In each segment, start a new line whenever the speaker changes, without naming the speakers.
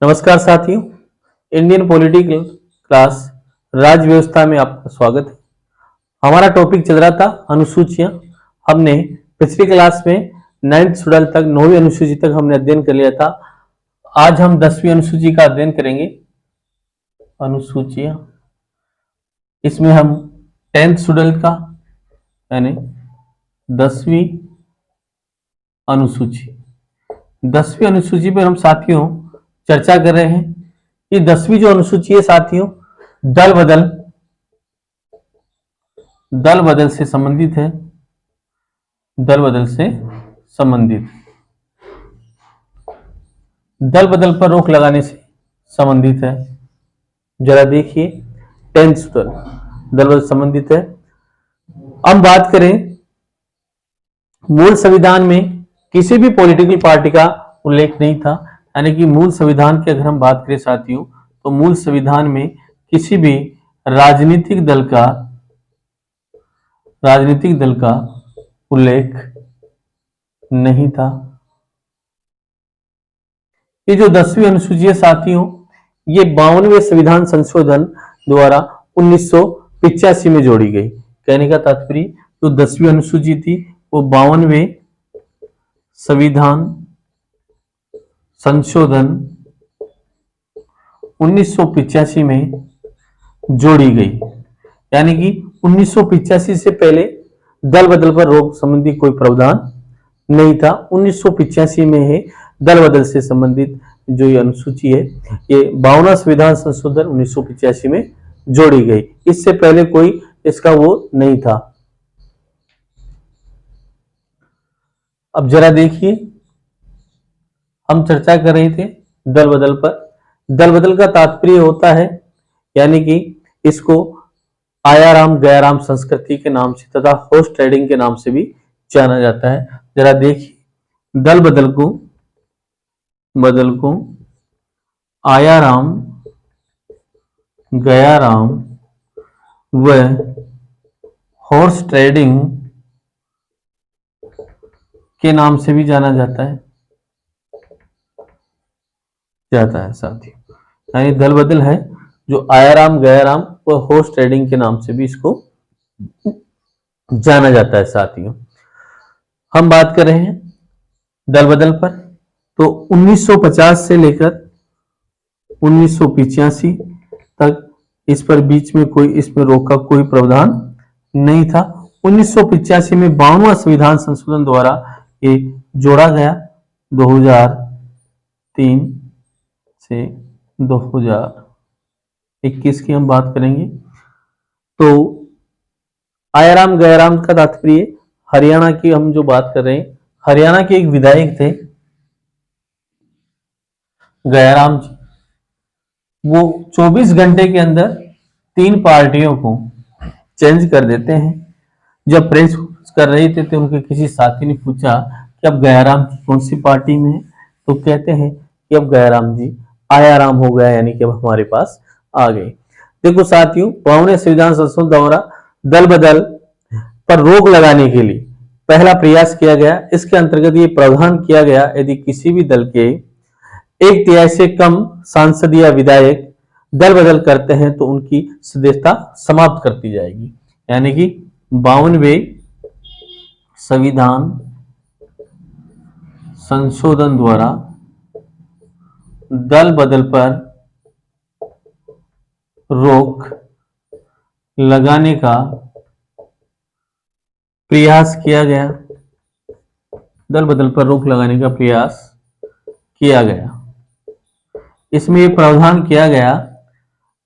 नमस्कार साथियों, Indian political class राज्य व्यवस्था में आपका स्वागत है। हमारा टॉपिक चल रहा था अनुसूचियां। हमने पिछली क्लास में 9th शेड्यूल तक 9वीं अनुसूची तक हमने अध्ययन कर लिया था। आज हम 10वीं अनुसूची का अध्ययन करेंगे। अनुसूचियां, इसमें हम 10th शेड्यूल का यानी 10वीं अनुसूची 10वीं अनुसूची पर हम साथियों चर्चा कर रहे हैं। ये 10वीं जो अनुसूची है साथियों, दल बदल से संबंधित है। दल बदल से संबंधित, दल बदल पर रोक लगाने से संबंधित है। जरा देखिए, 10th शेड्यूल दल बदल संबंधित है। हम बात करें, मूल संविधान में किसी भी पॉलिटिकल पार्टी का उल्लेख नहीं था। यानी कि मूल संविधान की अगर हम बात करें साथियों, तो मूल संविधान में किसी भी राजनीतिक दल का उल्लेख नहीं था। ये जो 10वीं अनुसूची है साथियों, ये 52वें संविधान संशोधन द्वारा 1985 में जोड़ी गई। कहने का तात्पर्य, जो 10वीं अनुसूची थी वो 52वें संविधान संशोधन 1985 में जोड़ी गई। यानी कि 1985 से पहले दल बदल पर रोक संबंधी कोई प्रावधान नहीं था। 1985 में है दल बदल से संबंधित जो ये अनुसूची है, ये 52वां संविधान संशोधन 1985 में जोड़ी गई। इससे पहले कोई इसका वो नहीं था। अब जरा देखिए, हम चर्चा कर रहे थे दल बदल पर। दल बदल का तात्पर्य होता है, यानी कि इसको आयाराम गयाराम संस्कृति के नाम से तथा हॉर्स ट्रेडिंग के नाम से भी जाना जाता है। जरा देखिए, दल बदल को आयाराम गयाराम व हॉर्स ट्रेडिंग के नाम से भी जाना जाता है साथियों। यानी दल बदल है जो आयाराम गयाराम व हॉर्स ट्रेडिंग के नाम से भी इसको जाना जाता है साथियों। हम बात कर रहे हैं दल बदल पर, तो 1950 से लेकर 1985 तक इस पर बीच में कोई इसमें रोक का कोई प्रावधान नहीं था। 1985 में 52वां संविधान संशोधन द्वारा ये जोड़ा गया। 2003 से 2021 की हम बात करेंगे। तो आयाराम गयाराम का तात्पर्य, हरियाणा की हम जो बात कर रहे हैं, हरियाणा के एक विधायक थे गयाराम जी। वो 24 घंटे के अंदर 3 पार्टियों को चेंज कर देते हैं। जब प्रेस कर रहे थे तो उनके किसी साथी ने पूछा कि अब गयाराम जी कौन सी पार्टी में है, तो कहते हैं कि अब गयाराम जी आयाराम हो गया, यानी कि अब हमारे पास आ गए। देखो साथियों, 52वें संविधान संशोधन द्वारा दल बदल पर रोक लगाने के लिए पहला प्रयास किया गया। इसके अंतर्गत ये प्रावधान किया गया, यदि किसी भी दल के 1/3 से कम सांसद या विधायक दल बदल करते हैं तो उनकी सदस्यता समाप्त कर दी जाएगी। यानी कि 52वें संविधान संशोधन द्वारा दल बदल पर रोक लगाने का प्रयास किया गया। दल बदल पर रोक लगाने का प्रयास किया गया। इसमें यह प्रावधान किया गया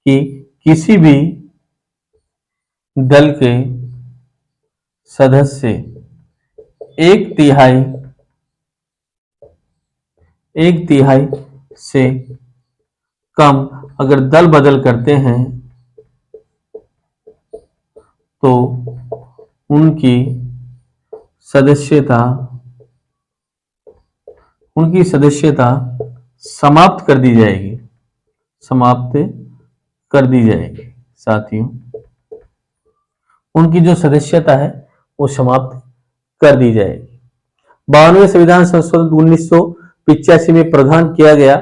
कि किसी भी दल के सदस्य 1/3 से कम अगर दल बदल करते हैं तो उनकी सदस्यता समाप्त कर दी जाएगी। साथियों, उनकी जो सदस्यता है वो समाप्त कर दी जाएगी। 52वें संविधान संशोधन 1985 में प्रावधान किया गया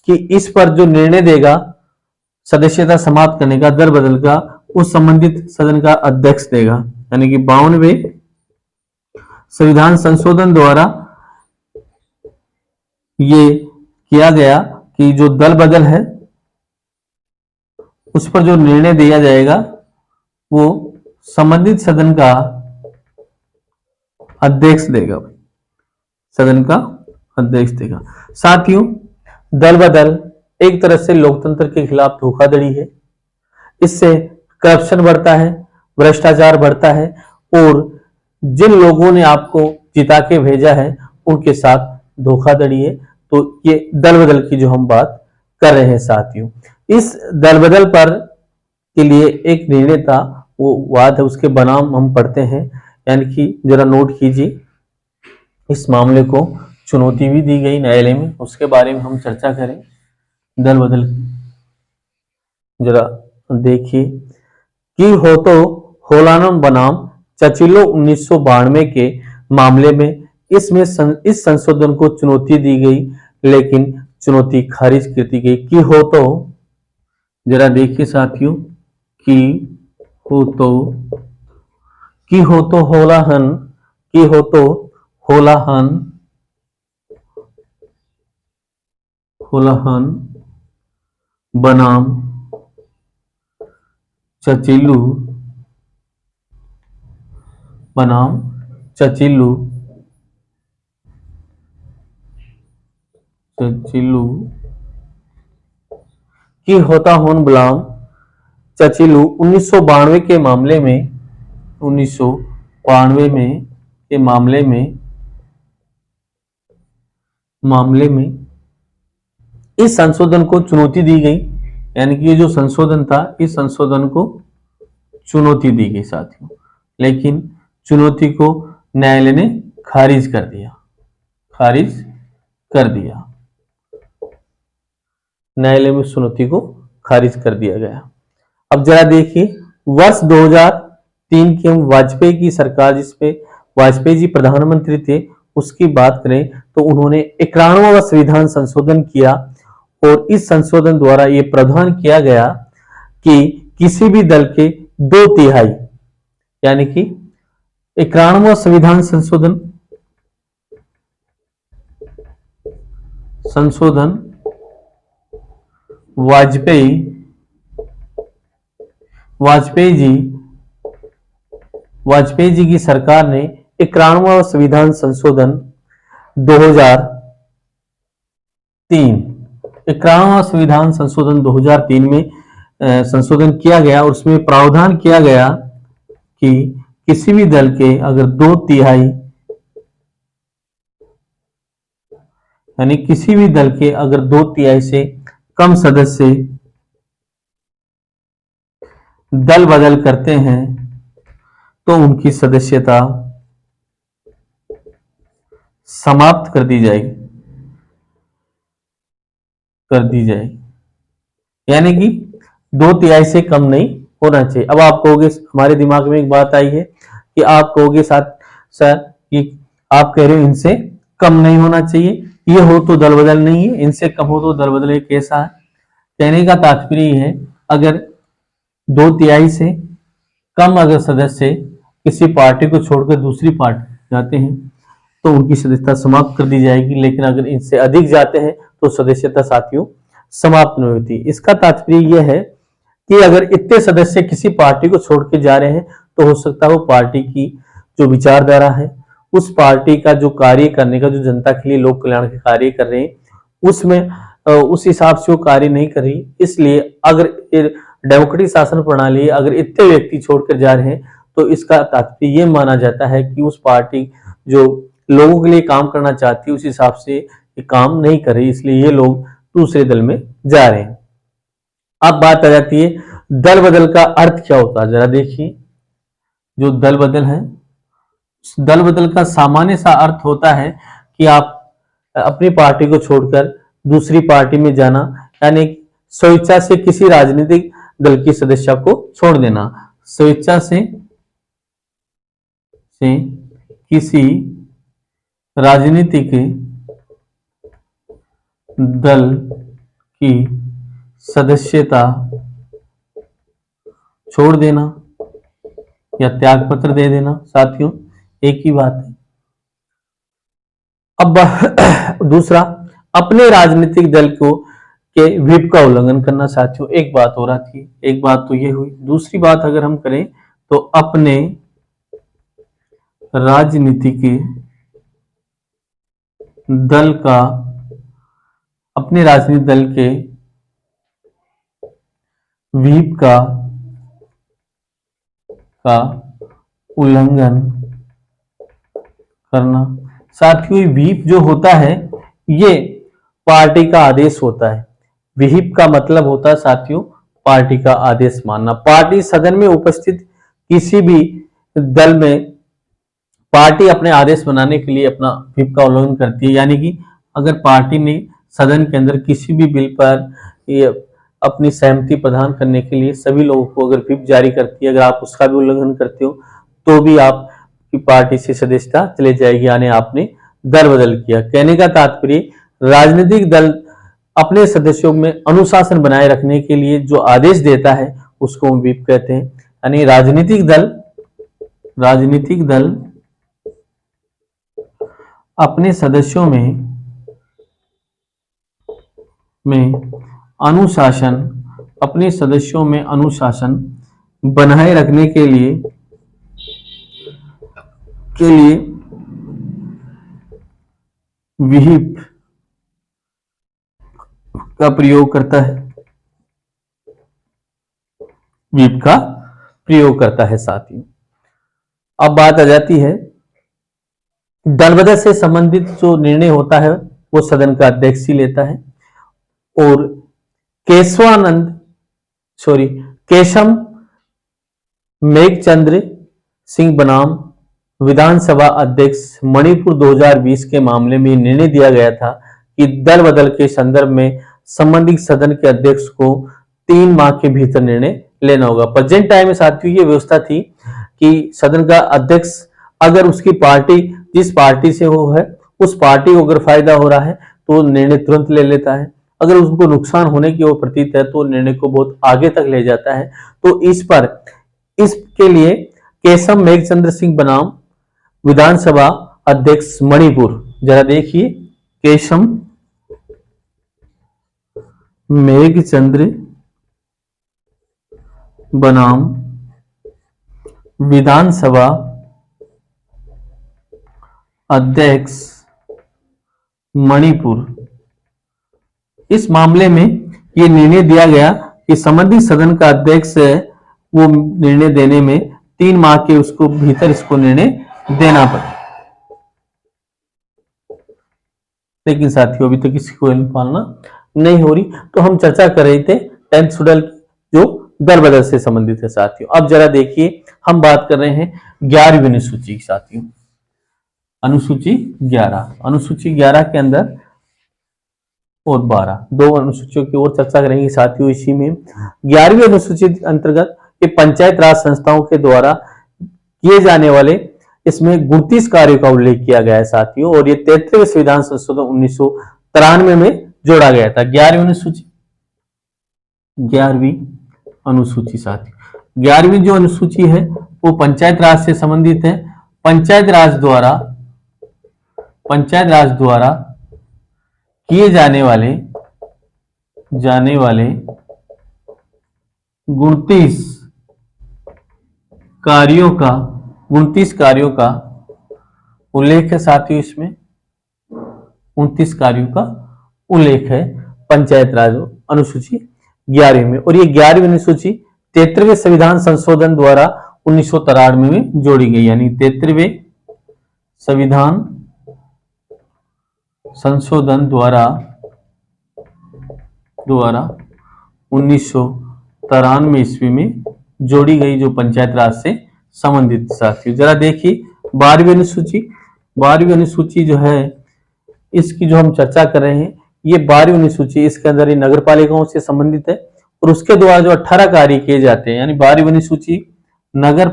कि इस पर जो निर्णय देगा सदस्यता समाप्त करने का, दल बदल का, उस संबंधित सदन का अध्यक्ष देगा। यानी कि 52वें संविधान संशोधन द्वारा ये किया गया कि जो दल बदल है उस पर जो निर्णय दिया जाएगा वो संबंधित सदन का अध्यक्ष देगा, सदन का अध्यक्ष देगा। साथियों, दल बदल एक तरह से लोकतंत्र के खिलाफ धोखाधड़ी है। इससे करप्शन बढ़ता है, भ्रष्टाचार बढ़ता है और जिन लोगों ने आपको जिता के भेजा है उनके साथ धोखाधड़ी है। तो ये दल बदल की जो हम बात कर रहे हैं साथियों, इस दल बदल पर के लिए एक निर्णय था, वो वाद है, उसके बनाम हम पढ़ते हैं। यानी कि जरा नोट कीजिए, इस मामले को चुनौती भी दी गई न्यायालय में, उसके बारे में हम चर्चा करें। दल बदल जरा देखिए कि हो तो होलानम बनाम चचिलो 1992 के मामले में इसमें इस संशोधन को चुनौती दी गई, लेकिन चुनौती खारिज कर दी गई। कि हो तो जरा देखिए साथियों, कि हो तो होलाहन, की हो तो होलाहन होलाहन बनाम चचिलू बनाम चचिलू चचिलू की होता होन बलाम चचिलू 1992 के मामले में 1992 में के मामले में इस संशोधन को चुनौती दी गई। यानी कि ये जो संशोधन था, इस संशोधन को चुनौती दी गई साथियों, लेकिन चुनौती को न्यायालय ने खारिज कर दिया, न्यायालय में चुनौती को खारिज कर दिया गया। अब जरा देखिए, वर्ष 2003 की हम वाजपेयी की सरकार, जिसपे वाजपेयी जी प्रधानमंत्री थे, उसकी बात करें तो उन्होंने 91वां संविधान संशोधन किया और इस संशोधन द्वारा यह प्रावधान किया गया कि किसी भी दल के 2/3, यानी कि 91वां संविधान संशोधन वाजपेयी जी की सरकार ने 91वां संविधान संशोधन 2003 91वां संविधान संशोधन 2003 में संशोधन किया गया और उसमें प्रावधान किया गया कि किसी भी दल के अगर 2/3 यानी किसी भी दल के अगर 2/3 से कम सदस्य दल बदल करते हैं तो उनकी सदस्यता समाप्त कर दी जाएगी, यानी कि 2/3 से कम नहीं होना चाहिए। अब आप कहोगे, हमारे दिमाग में एक बात आई है कि आप कहोगे सर कि आप कह रहे हो इनसे कम नहीं होना चाहिए, ये हो तो दल बदल नहीं है, इनसे कम हो तो दल बदल है, कैसा है? कहने का तात्पर्य है, अगर 2/3 से कम अगर सदस्य किसी पार्टी को छोड़कर दूसरी पार्टी जाते हैं तो उनकी सदस्यता समाप्त कर दी जाएगी, लेकिन अगर इनसे अधिक जाते हैं तो सदस्यता साथियों समाप्त नहीं होती। इसका तात्पर्य यह है कि अगर इतने सदस्य किसी पार्टी को छोड़ के जा रहे हैं तो हो सकता है वो पार्टी की जो विचारधारा है, उस पार्टी का जो कार्य करने का, जो जनता के लिए लोक कल्याण के कार्य कर रहे हैं, उसमें उस हिसाब से वो कार्य नहीं कर रही। इसलिए अगर डेमोक्रेटिक शासन प्रणाली, अगर इतने व्यक्ति छोड़कर जा रहे हैं तो इसका तात्पर्य ये माना जाता है कि उस पार्टी जो लोगों के लिए काम करना चाहती है उस हिसाब से ये काम नहीं कर रही, इसलिए ये लोग दूसरे दल में जा रहे हैं। अब बात आ जाती है दल बदल का अर्थ क्या होता है। जरा देखिए, जो दल बदल है, दल बदल का सामान्य सा अर्थ होता है कि आप अपनी पार्टी को छोड़कर दूसरी पार्टी में जाना, यानी स्वेच्छा से किसी राजनीतिक दल की सदस्यता को छोड़ देना, स्वेच्छा से किसी राजनीतिक दल की सदस्यता छोड़ देना या त्याग पत्र दे देना, साथियों एक ही बात है। अब दूसरा, अपने राजनीतिक दल को के व्हिप का उल्लंघन करना। साथियों एक बात हो रहा थी, एक बात तो ये हुई। दूसरी बात अगर हम करें तो अपने राजनीतिक दल का, अपने राजनीतिक दल के व्हिप का उल्लंघन करना। साथियों व्हिप जो होता है ये पार्टी का आदेश होता है। व्हिप का मतलब होता है साथियों पार्टी का आदेश मानना। पार्टी सदन में उपस्थित किसी भी दल में पार्टी अपने आदेश बनाने के लिए अपना व्हिप का उल्लंघन करती है। यानी कि अगर पार्टी ने सदन के अंदर किसी भी बिल पर ये अपनी सहमति प्रदान करने के लिए सभी लोगों को अगर व्हिप जारी करती है, अगर आप उसका भी उल्लंघन करते हो तो भी आपकी पार्टी से सदस्यता चले जाएगी, यानी आपने दल बदल किया। कहने का तात्पर्य राजनीतिक दल अपने सदस्यों में अनुशासन बनाए रखने के लिए जो आदेश देता है उसको हम व्हिप कहते हैं। यानी राजनीतिक दल अपने सदस्यों में अनुशासन, अपने सदस्यों में अनुशासन बनाए रखने के लिए व्हिप का प्रयोग करता है, व्हिप का प्रयोग करता है। साथियों अब बात आ जाती है दल बदल से संबंधित जो निर्णय होता है वो सदन का अध्यक्ष ही लेता है। और केशम मेघचंद्र सिंह बनाम विधानसभा अध्यक्ष मणिपुर 2020 के मामले में निर्णय दिया गया था कि दल बदल के संदर्भ में संबंधित सदन के अध्यक्ष को 3 माह के भीतर निर्णय लेना होगा। प्रेजेंट टाइम में साथियों ये व्यवस्था थी कि सदन का अध्यक्ष अगर उसकी पार्टी जिस पार्टी से वो है उस पार्टी को अगर फायदा हो रहा है तो निर्णय तुरंत ले लेता है, अगर उसको नुकसान होने की वो प्रतीत है तो निर्णय को बहुत आगे तक ले जाता है। तो इसके लिए केशम मेघचंद्र सिंह बनाम विधानसभा अध्यक्ष मणिपुर, जरा देखिए केशम मेघचंद्र बनाम विधानसभा अध्यक्ष मणिपुर, इस मामले में यह निर्णय दिया गया कि संबंधित सदन का अध्यक्ष वो निर्णय देने में 3 माह के उसको भीतर इसको निर्णय देना पड़े। लेकिन साथियों अभी तक इसकी कोई पालना नहीं हो रही। तो हम चर्चा कर रहे थे 10th शेड्यूल जो दल बदल से संबंधित है। साथियों अब जरा देखिए हम बात कर रहे हैं 11वीं अनुसूची। साथियों अनुसूची 11 के अंदर और 12 दो अनुसूचियों की ओर चर्चा करेंगे साथियों। इसी में 11वीं अनुसूची अंतर्गत ये पंचायत राज संस्थाओं के द्वारा किए जाने वाले इसमें 29 कार्यों का उल्लेख किया गया है साथियों। और ये 33वें संविधान संशोधन 1993 में जोड़ा गया था। 11वीं अनुसूची साथियों 11वीं जो अनुसूची है वो पंचायत राज से संबंधित है। पंचायत राज द्वारा किए जाने वाले 29 कार्यों का उल्लेख है साथियों। इसमें 29 कार्यों का उल्लेख है पंचायत राज अनुसूची 11वीं में। और ये 11वीं अनुसूची 33वें संविधान संशोधन द्वारा 1993 में जोड़ी गई, यानी 33वें संविधान संशोधन द्वारा 1993 ईस्वी में जोड़ी गई, जो पंचायत राज से संबंधित। साथियों जरा देखिए 12वीं अनुसूची जो है इसकी जो हम चर्चा कर रहे हैं ये 12वीं अनुसूची, इसके अंदर ये नगर पालिकाओं से संबंधित है। और उसके द्वारा जो 18 कार्य किए जाते हैं, यानी 12वीं अनुसूची नगर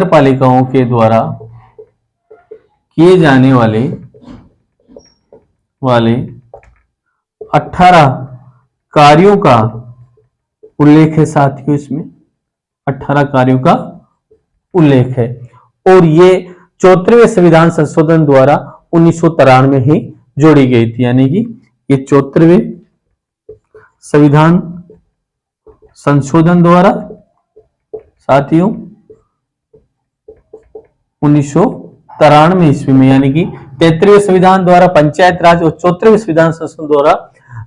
पालिकाओं के द्वारा किए जाने वाले 18 कार्यों का उल्लेख है साथियों, इसमें 18 कार्यों का उल्लेख है और ये 74वें संविधान संशोधन द्वारा 1993 में ही जोड़ी गई थी, यानी कि ये 74वें संविधान संशोधन द्वारा साथियों 1993 ईस्वी में, यानी कि 73वें संविधान द्वारा पंचायत राज और 74वें संविधान संशोधन द्वारा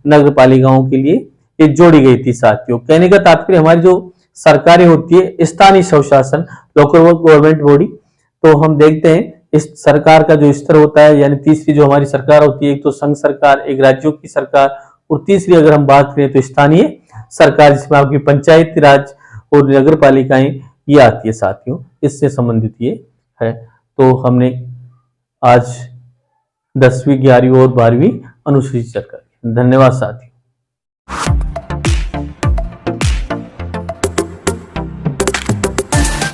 नगर पालिकाओं के लिए ये जोड़ी गई थी साथियों। कहने का तात्पर्य हमारी जो सरकारें होती है, स्थानीय स्वशासन, लोकल गवर्नमेंट बॉडी, तो हम देखते हैं इस सरकार का जो स्तर होता है, यानी तीसरी जो हमारी सरकार होती है, एक तो संघ सरकार, एक राज्यों की सरकार, और तीसरी अगर हम बात करें तो स्थानीय सरकार, जिसमें आपकी पंचायती राज और नगर पालिकाएं ये आती है साथियों, इससे संबंधित ये है। तो हमने आज 10वीं, 11वीं और 12वीं अनुसूची चर्चा की। धन्यवाद साथियों।